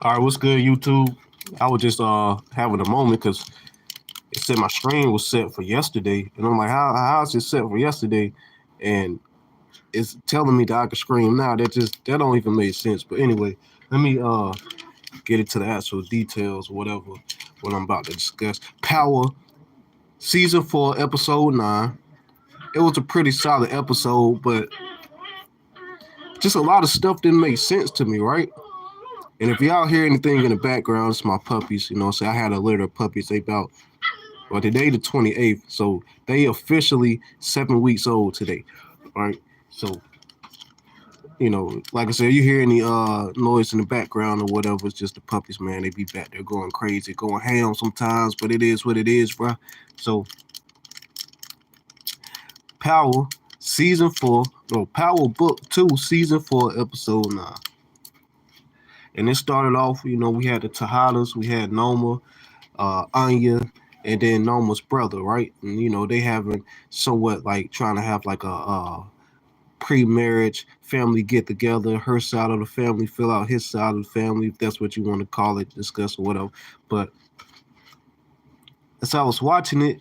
All right, what's good, YouTube? I was just having a moment because it said my screen was set for yesterday, and I'm like, how is it set for yesterday? And it's telling me that I can scream now. That don't even make sense. But anyway, let me get into the actual details, whatever, what I'm about to discuss. Power season 4, episode 9. It was a pretty solid episode, but just a lot of stuff didn't make sense to me, right? And if y'all hear anything in the background, it's my puppies. You know, I had a litter of puppies. They about well, today the 28th, so they officially 7 weeks old today. All right. So, like I said, you hear any noise in the background or whatever, it's just the puppies, man. They be back there going crazy, going ham sometimes, but it is what it is, bro. So Power season 4, no, Power book 2, season 4, episode 9. And it started off, we had the Tejadas, we had Noma, Anya, and then Norma's brother, right? And they having somewhat like trying to have like a pre-marriage family get together. Her side of the family fill out his side of the family, if that's what you want to call it, discuss or whatever. But as I was watching it,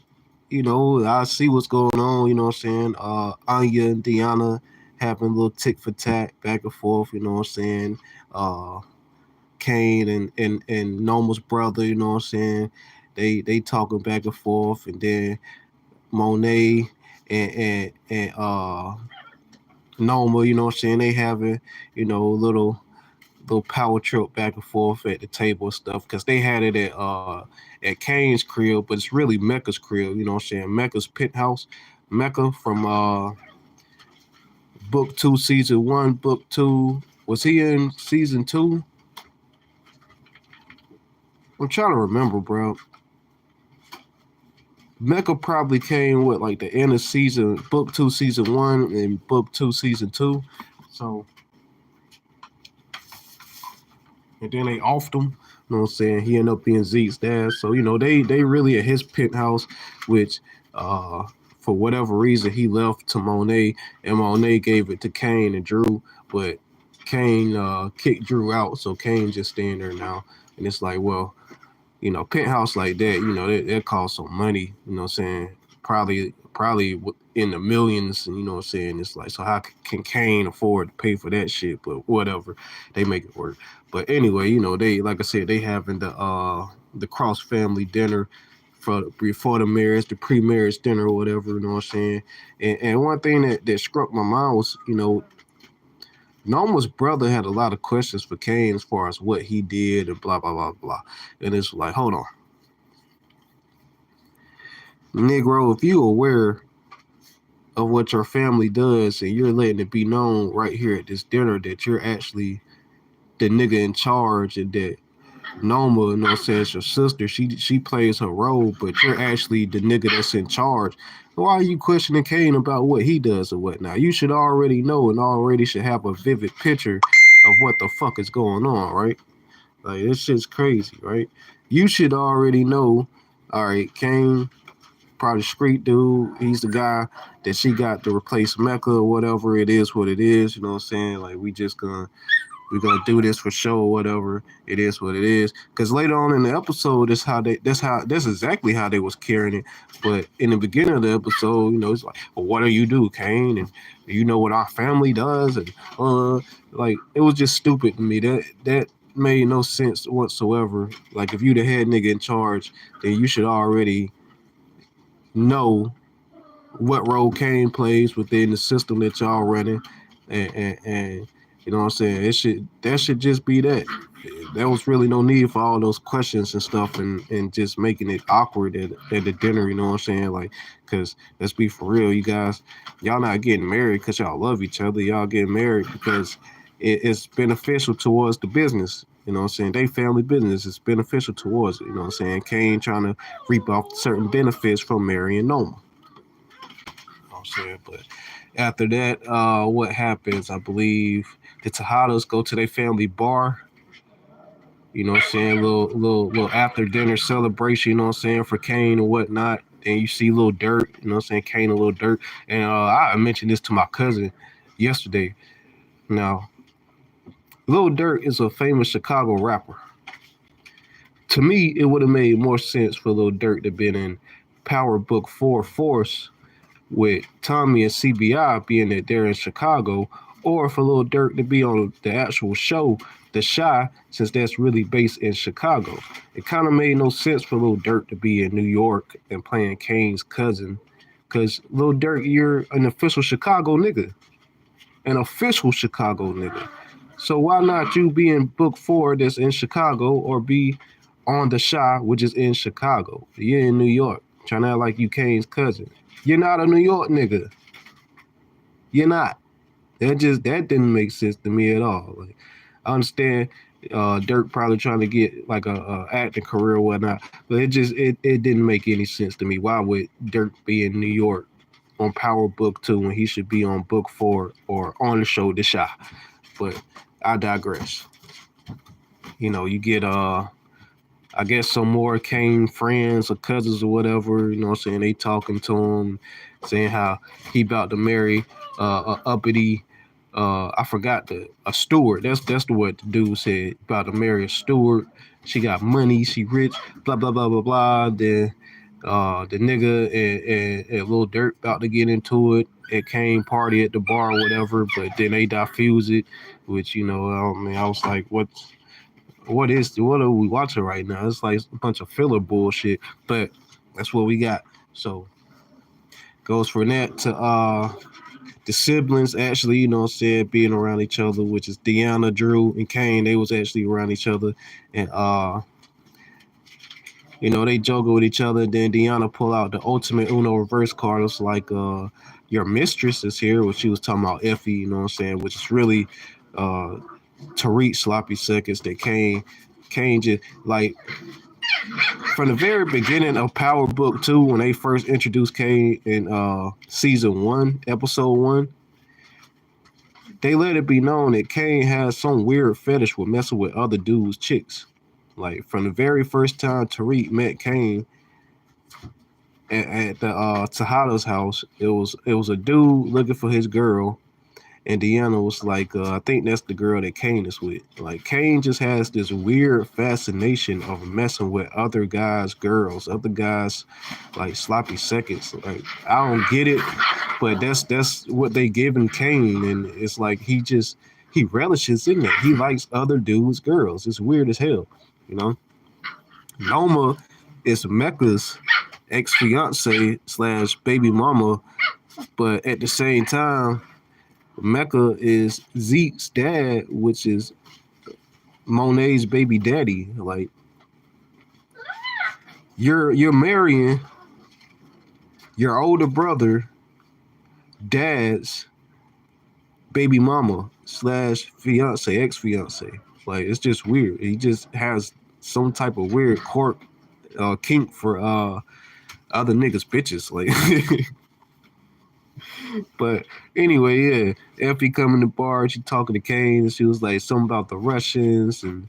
I see what's going on. You know what I'm saying? Anya and Deanna having a little tick for tack back and forth. You know what I'm saying? Uh, Kane and Noma's brother, you know what I'm saying? They talking back and forth, and then Monet and Noma, you know what I'm saying? They having, little power trip back and forth at the table and stuff because they had it at Kane's crib, but it's really Mecca's crib, you know what I'm saying? Mecca's penthouse. Mecca from book 2, season 1, book 2. Was he in season 2? I'm trying to remember, bro. Mecca probably came with like the end of book 2, season 1, and book 2, season 2. So, and then they offed him. You know what I'm saying? He ended up being Zeke's dad. So, they really at his penthouse, which for whatever reason he left to Monet, and Monet gave it to Kane and Drew, but Kane kicked Drew out, so Kane just staying there now. And it's like, well, penthouse like that, that costs some money, you know what I'm saying? Probably in the millions, and you know what I'm saying? It's like, so how can Kane afford to pay for that shit? But whatever, they make it work. But anyway, they, like I said, they having the cross family dinner before the marriage, the pre-marriage dinner or whatever, you know what I'm saying? And one thing that struck my mind was, Norma's brother had a lot of questions for Kane as far as what he did and blah blah blah blah. And it's like, hold on, Negro, if you aware of what your family does and you're letting it be known right here at this dinner that you're actually the nigga in charge, and that Noma, says your sister, she plays her role, but you're actually the nigga that's in charge. Why are you questioning Kane about what he does or whatnot? You should already know and already should have a vivid picture of what the fuck is going on, right? Like, this shit's crazy, right? You should already know. All right, Kane, probably street dude. He's the guy that she got to replace Mecca or whatever. It is what it is. You know what I'm saying? Like, we're gonna do this for show or whatever. It is what it is. Because later on in the episode, that's exactly how they was carrying it. But in the beginning of the episode, it's like, well, what do you do, Kane? And you know what our family does, and like, it was just stupid to me. That made no sense whatsoever. Like, if you the head nigga in charge, then you should already know what role Kane plays within the system that y'all running, and you know what I'm saying. That should just be that. There was really no need for all those questions and stuff, and just making it awkward at the dinner. You know what I'm saying? Like, because let's be for real, you guys, y'all not getting married because y'all love each other. Y'all getting married because it's beneficial towards the business. You know what I'm saying? They family business is beneficial towards it. You know what I'm saying? Kane trying to reap off certain benefits from marrying Noma. I'm saying, but after that, what happens? I believe the Tejadas go to their family bar. You know what I'm saying? Little after dinner celebration. You know what I'm saying, for Kane and whatnot. And you see Little Dirt. You know what I'm saying? Kane and Little Dirt. And I mentioned this to my cousin yesterday. Now, Little Dirt is a famous Chicago rapper. To me, it would have made more sense for Lil Durk to been in Power Book 4 Force with Tommy and CBI being that they're in Chicago, or for Lil Durk to be on the actual show, The Shy, since that's really based in Chicago. It kind of made no sense for Lil Durk to be in New York and playing Kane's cousin, because Lil Durk, you're an official Chicago nigga, an official Chicago nigga. So why not you be in Book 4 that's in Chicago, or be on The Shy, which is in Chicago? You're in New York, trying to act like you Kane's cousin. You're not a New York nigga. You're not. That didn't make sense to me at all. Like, I understand Dirk probably trying to get like a acting career or whatnot, but it didn't make any sense to me. Why would Dirk be in New York on Power Book 2 when he should be on Book 4 or on the show The Shy? But I digress. You get I guess some more Kane friends or cousins or whatever, you know what I'm saying? They talking to him, saying how he about to marry a uppity, I forgot a steward. That's the what the dude said, about to marry a steward. She got money, she rich, blah, blah, blah, blah, blah. Then the nigga and Lil Durk about to get into it at Kane party at the bar or whatever, but then they diffuse it, which, I was like, what are we watching right now? It's like a bunch of filler bullshit, but that's what we got. So goes from that to the siblings actually, being around each other, which is Deanna, Drew, and Kane. They was actually around each other, and they juggle with each other. Then Deanna pull out the ultimate Uno reverse card. It's like your mistress is here, which she was talking about Effie, which is really Tariq sloppy seconds that Kane just like from the very beginning of Power Book 2 when they first introduced Kane in season 1, episode 1, they let it be known that Kane has some weird fetish with messing with other dudes' chicks. Like from the very first time Tariq met Kane at the Tejada's house, it was a dude looking for his girl. And Deanna was like, I think that's the girl that Kane is with. Like, Kane just has this weird fascination of messing with other guys' girls, other guys, like, sloppy seconds. Like, I don't get it, but that's what they giving Kane. And it's like he relishes in it. He likes other dudes' girls. It's weird as hell, you know? Noma is Mecca's ex-fiance / baby mama, but at the same time, Mecca is Zeke's dad, which is Monet's baby daddy. Like you're marrying your older brother, dad's baby mama / fiance, ex-fiance. Like it's just weird. He just has some type of weird kink for other niggas' bitches. Like But anyway, yeah, Effie coming to the bar, she talking to Kane, and she was like something about the Russians and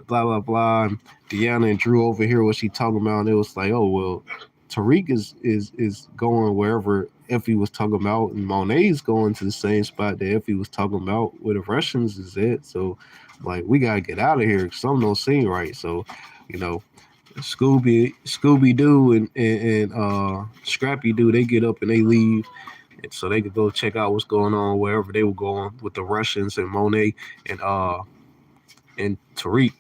blah blah blah. And Deanna and Drew over here, what she talking about, and it was like, oh well, Tariq is going wherever Effie was talking about, and Monet's going to the same spot that Effie was talking about where the Russians is at. So like we gotta get out of here. Something don't seem right. So, you know, Scooby Doo and Scrappy Doo, they get up and they leave so they could go check out what's going on wherever they were going with the Russians and Monet and Tariq.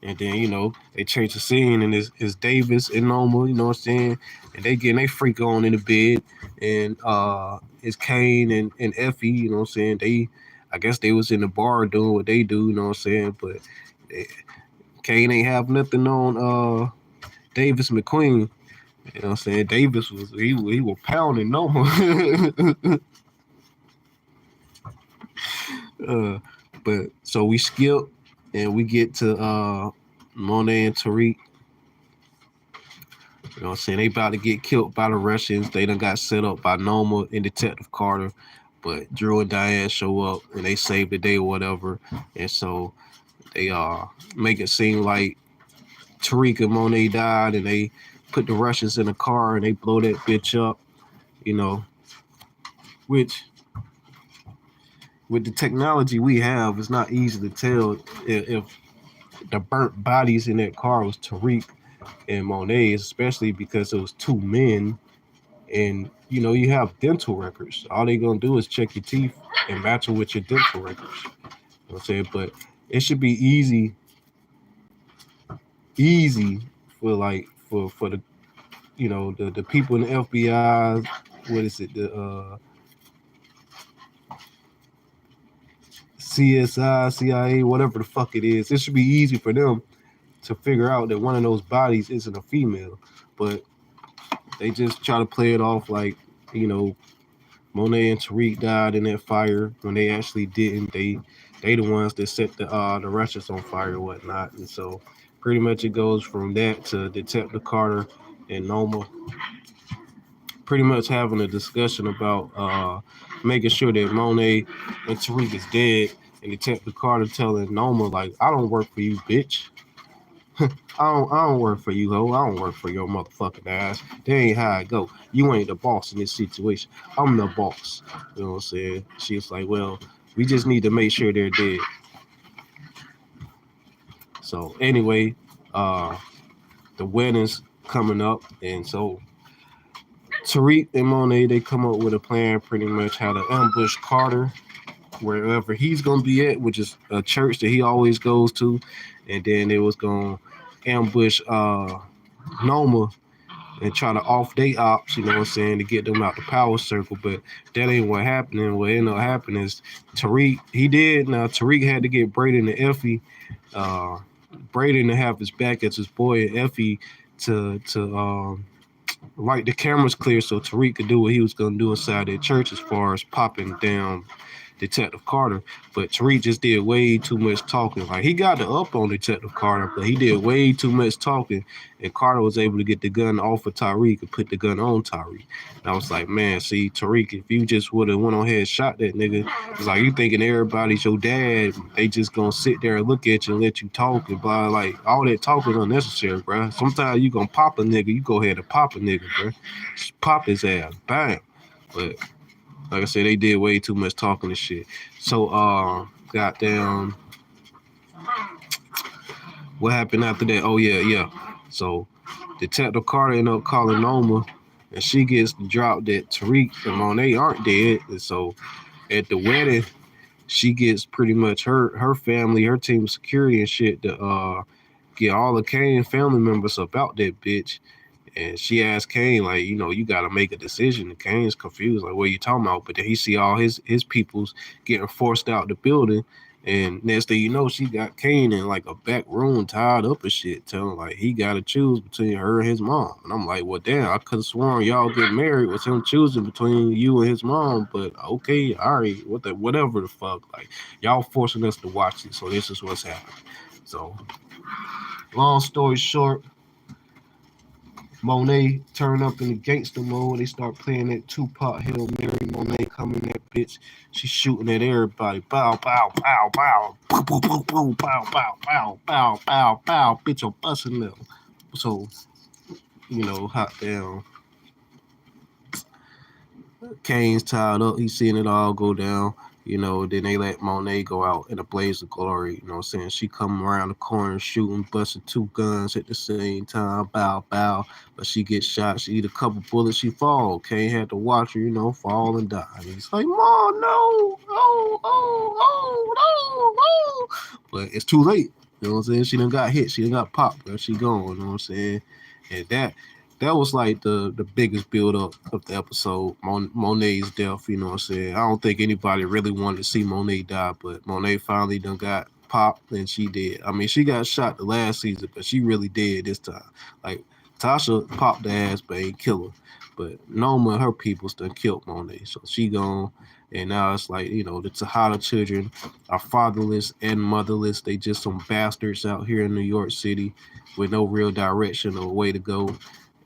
And then, they change the scene and it's Davis and Noma, you know what I'm saying? And they getting they freak on in the bed. And it's Kane and Effie, you know what I'm saying? I guess they was in the bar doing what they do, you know what I'm saying? But Kane ain't have nothing on Davis McQueen. You know what I'm saying? Davis was pounding Noma. But so we skip and we get to Monet and Tariq. You know what I'm saying? They about to get killed by the Russians. They done got set up by Noma and Detective Carter. But Drew and Diane show up and they save the day or whatever. And so they make it seem like Tariq and Monet died and they put the Russians in a car and they blow that bitch up, which with the technology we have, it's not easy to tell if the burnt bodies in that car was Tariq and Monet, especially because it was two men. And you have dental records. All they gonna do is check your teeth and match it with your dental records. You know what I'm saying? But it should be easy for like for the the people in the FBI. What is it? The CSI, CIA, whatever the fuck it is. It should be easy for them to figure out that one of those bodies isn't a female. But they just try to play it off like, you know, Monet and Tariq died in that fire when they actually didn't. They the ones that set the Russians on fire and whatnot. And so pretty much it goes from that to Detective Carter and Noma pretty much having a discussion about making sure that Monet and Tariq is dead, and Detective Carter telling Noma like, I don't work for you, bitch. I don't work for you, ho. I don't work for your motherfucking ass. That ain't how I go. You ain't the boss in this situation. I'm the boss. You know what I'm saying? She's like, well, we just need to make sure they're dead. So anyway, uh, the wedding's coming up, and so Tariq and Monet they come up with a plan, pretty much how to ambush Carter wherever he's gonna be at, which is a church that he always goes to, and then it was gonna ambush Noma and try to off they ops, you know what I'm saying, to get them out the power circle. But that ain't what happened. And what ended up happening is Tariq had to get Braden and Effie, uh, Braden to have his back as his boy, and Effie to like the cameras clear so Tariq could do what he was gonna do inside that church as far as popping down Detective Carter. But Tariq just did way too much talking. Like he got the up on Detective Carter, but he did way too much talking, and Carter was able to get the gun off of Tariq and put the gun on Tariq. And I was like, man, see, Tariq, if you just would have went on ahead and shot that nigga, it's like you thinking everybody's your dad. They just gonna sit there and look at you and let you talk and blah. Like all that talking unnecessary, bro. Sometimes you gonna pop a nigga, you go ahead and pop a nigga, bro. Just pop his ass, bang. But like I said, they did way too much talking and shit. So, goddamn, what happened after that? Oh yeah. So, Detective Carter ended up calling Noma, and she gets the drop that Tariq and Monet aren't dead. And so, at the wedding, she gets pretty much her family, her team of security and shit to get all the Kane family members about that bitch. And she asked Kane, like, you got to make a decision. And Kane's confused, like, what are you talking about? But then he see all his peoples getting forced out the building. And next thing you know, she got Kane in like a back room tied up and shit, telling like he got to choose between her and his mom. And I'm like, well, damn, I could have sworn y'all get married was him choosing between you and his mom. But okay, all right, whatever the fuck. Like, y'all forcing us to watch it. So this is what's happening. So, long story short, Monet turn up in the gangster mode. They start playing that Tupac Hail Mary. Monet coming that bitch. She's shooting at everybody. Bow, bow, bow, bow. Bow, bow, bow, bow, bow, bow, bow, bow, bow, bow. Bitch, I'm busting them. So, hot damn. Kane's tied up. He's seeing it all go down. Then they let Monet go out in a blaze of glory. You know what I'm saying? She come around the corner shooting, busting two guns at the same time. Bow, bow. But she gets shot. She eat a couple bullets. She fall. Kane had to watch her, fall and die. And he's like, Mom, no. Oh, no. But it's too late. You know what I'm saying? She done got hit. She done got popped. There she gone. You know what I'm saying? And that was like the biggest build up of the episode, Monet's death. You know what I'm saying? I don't think anybody really wanted to see Monet die, but Monet finally done got popped and she did. I mean, she got shot the last season, but she really did this time. Like Tasha popped the ass, but ain't kill her. But Noma and her people's done killed Monet, so she gone. And now it's like, the Tejada children are fatherless and motherless. They just some bastards out here in New York City with no real direction or way to go.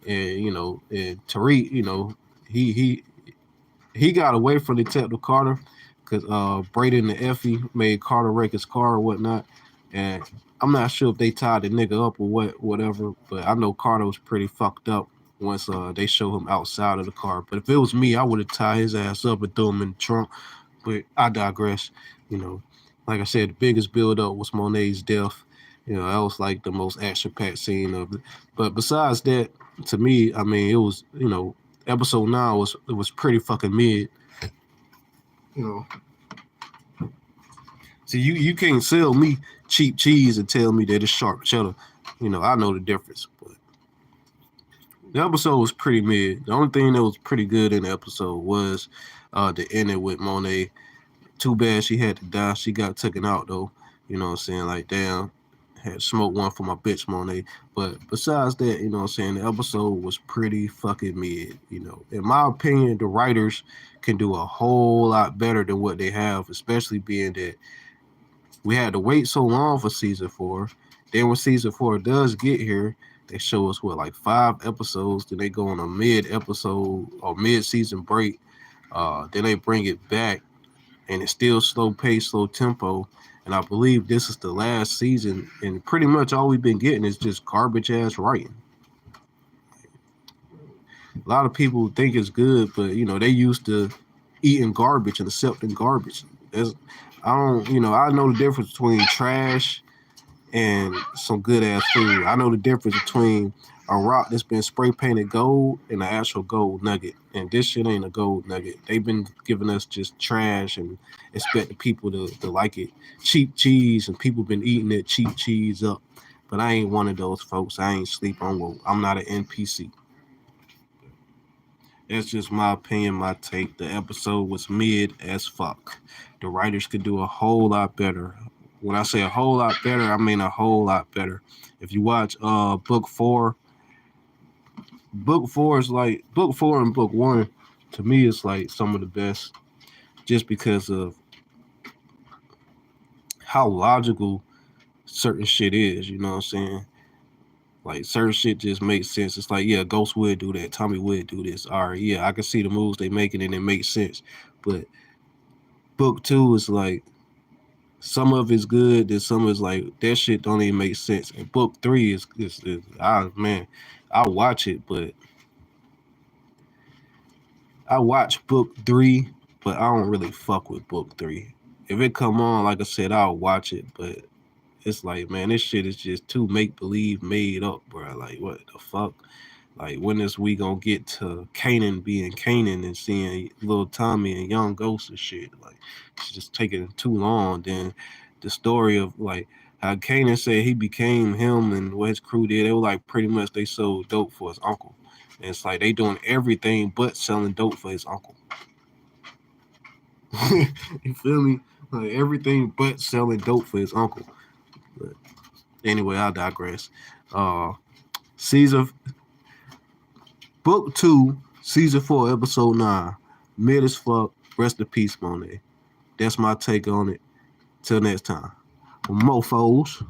And and Tariq, he he got away from Detective Carter because Braden and Effie made Carter wreck his car or whatnot. And I'm not sure if they tied the nigga up or whatever, but I know Carter was pretty fucked up once they show him outside of the car. But if it was me, I would have tied his ass up and threw him in the trunk. But I digress. You know, like I said, the biggest build up was Monet's death. You know, that was like the most action-packed scene of it. But besides that, to me, I mean, it was, you know, episode 9 was pretty fucking mid. You know, see, you can't sell me cheap cheese and tell me that it's sharp cheddar. You know, I know the difference. But the episode was pretty mid. The only thing that was pretty good in the episode was the ending with Monet. Too bad she had to die. She got taken out though. You know what I'm saying? Like, damn, had smoked one for my bitch Monet. But besides that, you know what I'm saying, the episode was pretty fucking mid. You know, in my opinion, the writers can do a whole lot better than what they have, especially being that we had to wait so long for season 4. Then when season 4 does get here, they show us what, like 5 episodes. Then they go on a mid episode or mid season break. Then they bring it back, and it's still slow pace, slow tempo. And I believe this is the last season, and pretty much all we've been getting is just garbage ass writing. A lot of people think it's good, but you know they used to eating garbage and accepting garbage. I don't, you know, I know the difference between trash and some good ass food. I know the difference between a rock that's been spray painted gold and an actual gold nugget. And this shit ain't a gold nugget. They've been giving us just trash and expect the people to like it. Cheap cheese, and people been eating that cheap cheese up. But I ain't one of those folks. I ain't sleep on woke. I'm not an NPC. That's just my opinion, my take. The episode was mid as fuck. The writers could do a whole lot better. When I say a whole lot better, I mean a whole lot better. If you watch book four is like book 4 and book 1 to me is like some of the best just because of how logical certain shit is, you know what I'm saying? Like certain shit just makes sense. It's like, yeah, Ghost would do that, Tommy would do this. All right, yeah, I can see the moves they making and it makes sense. But book 2 is like some of it's good, and some is like that shit don't even make sense. And book 3 is man, I watch it, but I watch book 3, but I don't really fuck with book 3. If it come on, like I said, I'll watch it, but it's like, man, this shit is just too make believe made up, bro. Like, what the fuck? Like, when is we gonna get to Kanan being Kanan and seeing little Tommy and young Ghost and shit? Like, it's just taking too long. Then the story of like how Kanan said he became him and what his crew did, they were like pretty much they sold dope for his uncle. And it's like they doing everything but selling dope for his uncle. You feel me? Like everything but selling dope for his uncle. But anyway, I digress. Season book 2, season 4, episode 9. Mid as fuck. Rest in peace, Monet. That's my take on it. Till next time. Mofos.